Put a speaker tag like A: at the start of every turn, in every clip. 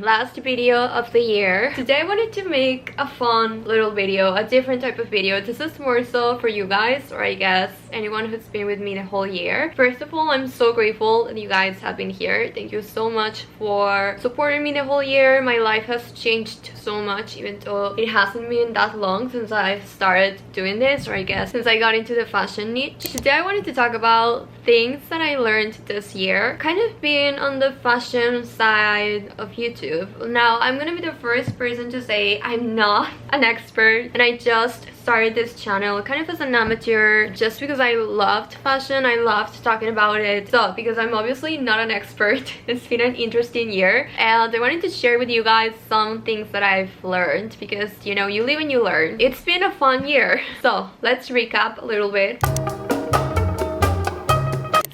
A: Last video of the year. Today I wanted to make a fun little video, a different type of video. This is more so for you guys, or I guess anyone who's been with me the whole year. First of all, I'm so grateful that you guys have been here. Thank you so much for supporting me the whole year. My life has changed so much, even though it hasn't been that long since I started doing this, or I guess since I got into the fashion niche. Today I wanted to talk about things that I learned this year, kind of being on the fashion side of YouTube. Now, I'm gonna be the first person to say I'm not an expert, and I just started this channel kind of as an amateur just because I loved fashion. I loved talking about it. So because I'm obviously not an expert, it's been an interesting year, and I wanted to share with you guys some things that I've learned, because you know, you live and you learn. It's been a fun year. So let's recap a little bit.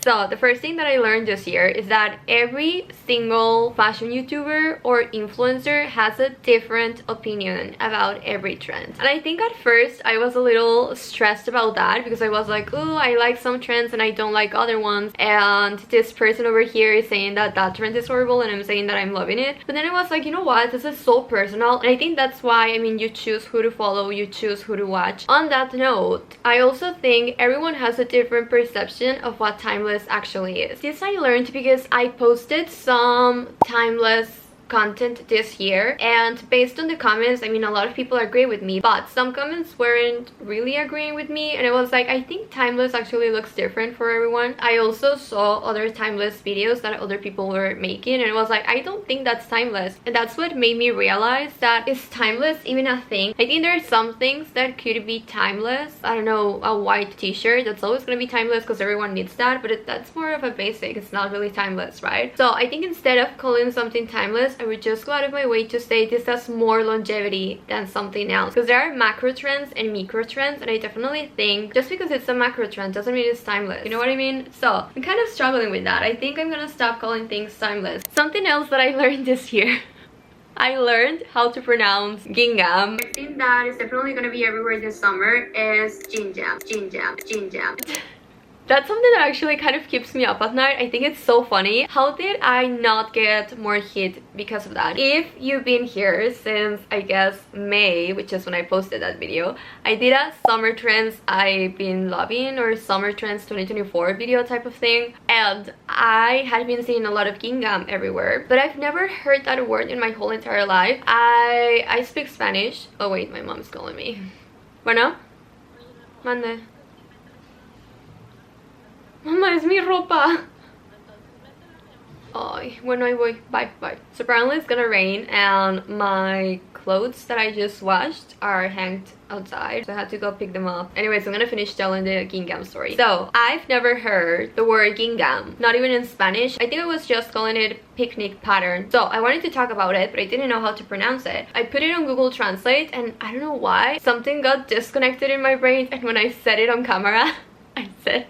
A: So the first thing that I learned this year is that every single fashion YouTuber or influencer has a different opinion about every trend. And I think at first I was a little stressed about that, because I was like, oh, I like some trends and I don't like other ones, and this person over here is saying that that trend is horrible and I'm saying that I'm loving it. But then I was like, you know what, this is so personal, and I think that's why, I mean, you choose who to follow, you choose who to watch. On that note, I also think everyone has a different perception of what timeless actually is. This I learned because I posted some timeless content this year, and based on the comments, I mean, a lot of people agree with me, but some comments weren't really agreeing with me, and it was like, I think timeless actually looks different for everyone. I also saw other timeless videos that other people were making, and it was like, I don't think that's timeless. And that's what made me realize that, is timeless even a thing? I think there are some things that could be timeless. I don't know, a white t-shirt, that's always gonna be timeless because everyone needs that, but that's more of a basic. It's not really timeless, right? So I think instead of calling something timeless, I would just go out of my way to say this has more longevity than something else, because there are macro trends and micro trends, and I definitely think just because it's a macro trend doesn't mean it's timeless. You know what I mean? So I'm kind of struggling with that. I think I'm gonna stop calling things timeless. Something else that I learned this year, I learned how to pronounce gingham. I think that is definitely gonna be everywhere this summer is gingham, gingham, gingham. That's something that actually kind of keeps me up at night. I think it's so funny. How did I not get more hit because of that? If you've been here since, I guess, May, which is when I posted that video, I did a summer trends I've been loving, or summer trends 2024 video type of thing, and I had been seeing a lot of gingham everywhere, but I've never heard that word in my whole entire life. I speak Spanish. Oh wait, my mom's calling me. Bueno? Mande. Mamá, es mi ropa. Ay, bueno, ahí voy. Bye, bye. So apparently it's gonna rain, and my clothes that I just washed are hanged outside, so I had to go pick them up. Anyways, I'm gonna finish telling the gingham story. So I've never heard the word gingham, not even in Spanish. I think I was just calling it picnic pattern. So I wanted to talk about it, but I didn't know how to pronounce it. I put it on Google Translate, and I don't know why, something got disconnected in my brain, and when I said it on camera, I said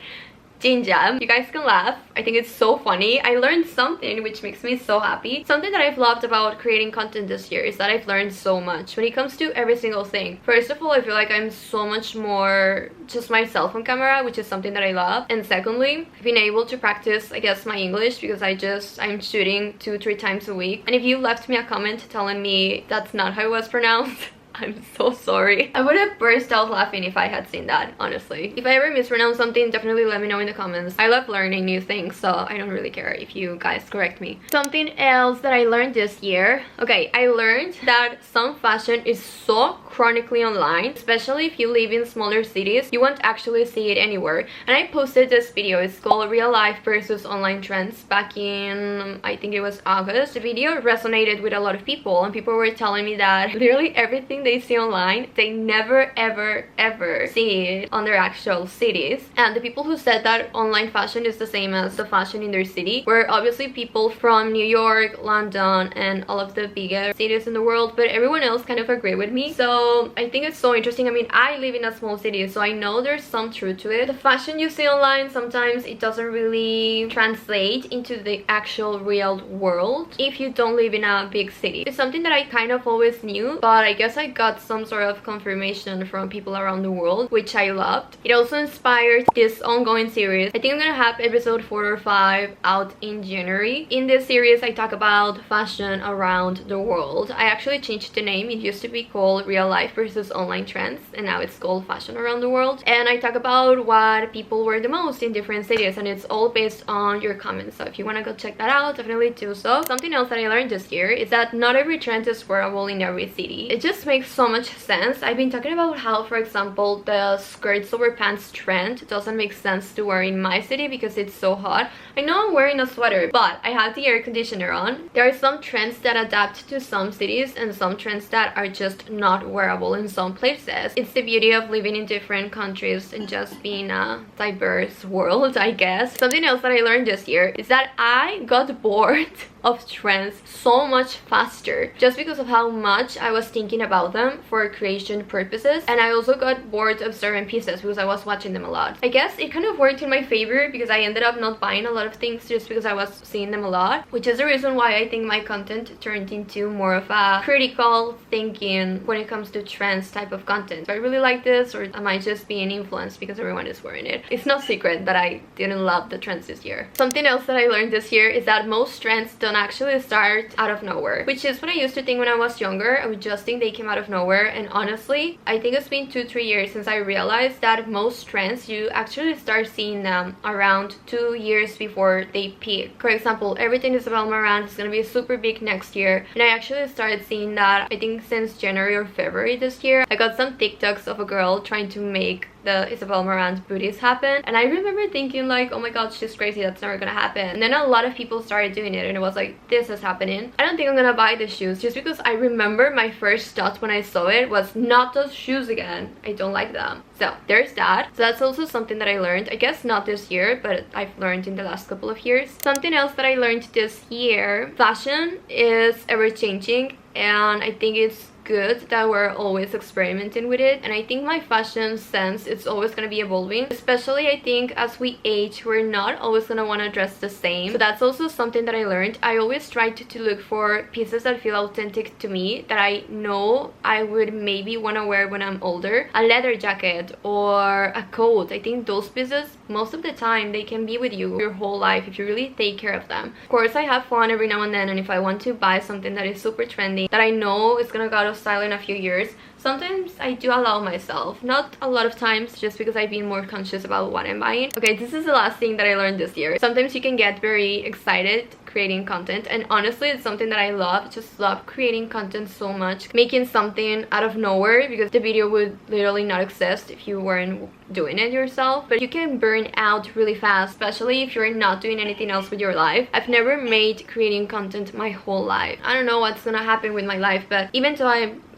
A: gingham. You guys can laugh. I think it's so funny. I learned something which makes me so happy. Something that I've loved about creating content this year is that I've learned so much when it comes to every single thing. First of all, I feel like I'm so much more just myself on camera, which is something that I love. And secondly, I've been able to practice, I guess, my English, because I'm shooting 2-3 times a week. And if you left me a comment telling me that's not how it was pronounced, I'm so sorry. I would have burst out laughing if I had seen that, honestly. If I ever mispronounce something, definitely let me know in the comments. I love learning new things, so I don't really care if you guys correct me. Something else that I learned this year. Okay, I learned that some fashion is so chronically online, especially if you live in smaller cities. You won't actually see it anywhere. And I posted this video. It's called Real Life versus Online Trends back in, I think it was August. The video resonated with a lot of people, and people were telling me that literally everything they see online, they never ever see it on their actual cities. And the people who said that online fashion is the same as the fashion in their city were obviously people from New York, London, and all of the bigger cities in the world, but everyone else kind of agreed with me. So I think it's so interesting. I mean, I live in a small city, so I know there's some truth to it. The fashion you see online, sometimes it doesn't really translate into the actual real world if you don't live in a big city. It's something that I kind of always knew, but I guess I got some sort of confirmation from people around the world, which I loved. It also inspired this ongoing series. I think I'm gonna have episode 4 or 5 out in January. In this series, I talk about fashion around the world. I actually changed the name. It used to be called Real Life versus Online Trends, and now it's called Fashion Around the World. And I talk about what people wear the most in different cities, and it's all based on your comments. So if you want to go check that out, definitely do so. Something else that I learned this year is that not every trend is wearable in every city. It just makes so much sense. I've been talking about how, for example, the skirts over pants trend doesn't make sense to wear in my city because it's so hot. I know I'm wearing a sweater, but I have the air conditioner on. There are some trends that adapt to some cities and some trends that are just not wearable in some places. It's the beauty of living in different countries and just being a diverse world, I guess. Something else that I learned this year is that I got bored of trends so much faster just because of how much I was thinking about them for creation purposes, and I also got bored of certain pieces because I was watching them a lot. I guess it kind of worked in my favor because I ended up not buying a lot of things just because I was seeing them a lot, which is the reason why I think my content turned into more of a critical thinking when it comes to trends type of content. Do I really like this, or am I just being influenced because everyone is wearing it? It's no secret that I didn't love the trends this year. Something else that I learned this year is that most trends don't actually start out of nowhere, which is what I used to think when I was younger. I would just think they came out of nowhere, and honestly I think it's been 2-3 years since I realized that most trends you actually start seeing them around 2 years before they peak. For example, everything Isabel Marant is gonna be super big next year, and I actually started seeing that I think since January or February this year. I got some TikToks of a girl trying to make the Isabel Marant booties happen, and I remember thinking like, oh my god, she's crazy, that's never gonna happen. And then a lot of people started doing it, and it was like, this is happening. I don't think I'm gonna buy the shoes just because I remember my first thought when I saw it was, not those shoes again, I don't like them. So there's that. So that's also something that I learned, I guess not this year, but I've learned in the last couple of years. Something else that I learned this year, fashion is ever changing, and I think it's good that we're always experimenting with it. And I think my fashion sense is always going to be evolving, especially I think as we age, we're not always going to want to dress the same. So that's also something that I learned. I always try to look for pieces that feel authentic to me, that I know I would maybe want to wear when I'm older. A leather jacket or a coat, I think those pieces most of the time they can be with you your whole life if you really take care of them. Of course I have fun every now and then, and if I want to buy something that is super trendy that I know is gonna go out of style in a few years, sometimes I do allow myself. Not a lot of times, just because I've been more conscious about what I'm buying. Okay, this is the last thing that I learned this year. Sometimes you can get very excited creating content, and honestly it's something that I love. Just love creating content so much, making something out of nowhere, because the video would literally not exist if you weren't doing it yourself. But you can burn out really fast, especially if you're not doing anything else with your life. I've never made creating content my whole life. I don't know what's gonna happen with my life, but even though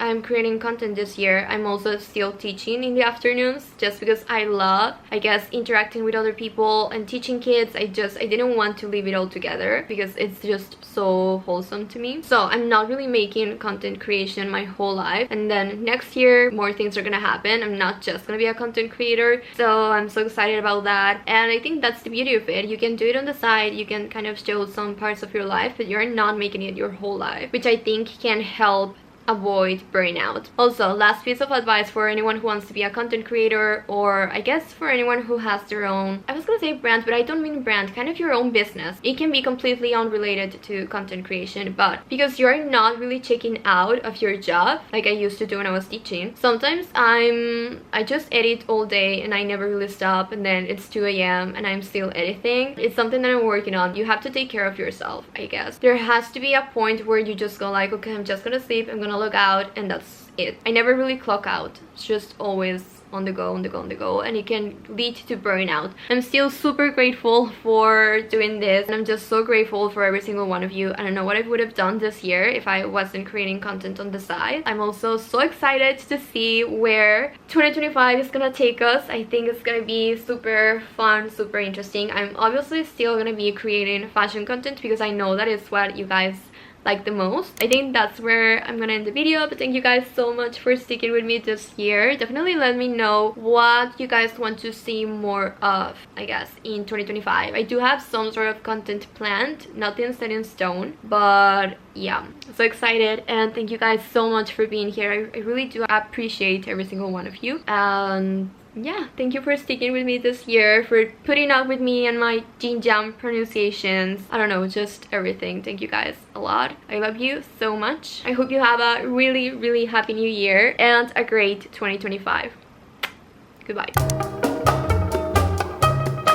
A: I'm creating content this year, I'm also still teaching in the afternoons, just because I love, I guess, interacting with other people and teaching kids. I didn't want to leave it all together because it's just so wholesome to me. So I'm not really making content creation my whole life, and then next year more things are gonna happen. I'm not just gonna be a content creator, so I'm so excited about that. And I think that's the beauty of it. You can do it on the side, you can kind of show some parts of your life, but you're not making it your whole life, which I think can help avoid burnout. Also, last piece of advice for anyone who wants to be a content creator, or I guess for anyone who has their own, I was gonna say brand, but I don't mean brand, kind of your own business. It can be completely unrelated to content creation, but because you're not really checking out of your job like I used to do when I was teaching, sometimes I just edit all day and I never really stop, and then it's 2 a.m. and I'm still editing. It's something that I'm working on. You have to take care of yourself, I guess. There has to be a point where you just go like, okay, I'm just gonna sleep, I'm gonna log out, and that's it. I never really clock out. It's just always on the go, on the go, on the go, and it can lead to burnout. I'm still super grateful for doing this, and I'm just so grateful for every single one of you. I don't know what I would have done this year if I wasn't creating content on the side. I'm also so excited to see where 2025 is gonna take us. I think it's gonna be super fun, super interesting. I'm obviously still gonna be creating fashion content because I know that it's what you guys like the most. I think that's where I'm gonna end the video, but thank you guys so much for sticking with me this year. Definitely let me know what you guys want to see more of, I guess, in 2025. I do have some sort of content planned, nothing set in stone, but yeah, so excited, and thank you guys so much for being here. I really do appreciate every single one of you, and yeah, thank you for sticking with me this year, for putting up with me and my jam pronunciations. I don't know, just everything. Thank you guys a lot. I love you so much. I hope you have a really happy new year and a great 2025. Goodbye.